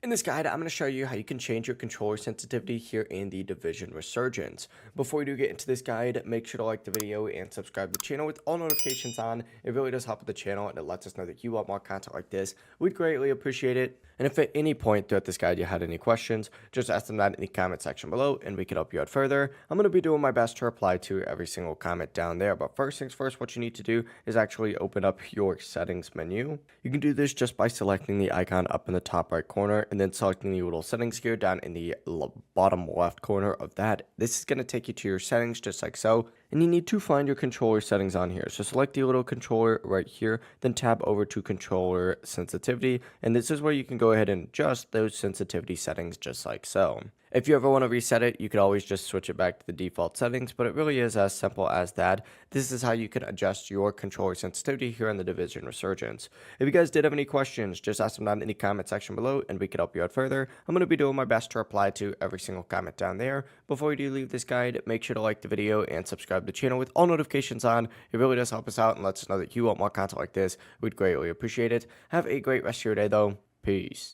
In this guide, I'm going to show you how you can change your controller sensitivity here in the Division Resurgence. Before we do get into this guide, make sure to like the video and subscribe to the channel with all notifications on. It really does help with the channel and it lets us know that you want more content like this. We'd greatly appreciate it. And if at any point throughout this guide you had any questions, just ask them that in the comment section below and we can help you out further. I'm going to be doing my best to reply to every single comment down there. But first things first, what you need to do is actually open up your settings menu. You can do this just by selecting the icon up in the top right corner and then selecting the little settings gear down in the bottom left corner of that. This is going to take you to your settings just like so, and you need to find your controller settings on here. So select the little controller right here, then tab over to controller sensitivity, and this is where you can go ahead and adjust those sensitivity settings just like so. If you ever want to reset it, you could always just switch it back to the default settings, but it really is as simple as that. This is how you can adjust your controller sensitivity here in the Division Resurgence. If you guys did have any questions, just ask them down in the comment section below and we can help you out further. I'm going to be doing my best to reply to every single comment down there. Before you do leave this guide, make sure to like the video and subscribe to the channel with all notifications on. It really does help us out and lets us know that you want more content like this. We'd greatly appreciate it. Have a great rest of your day though. Peace.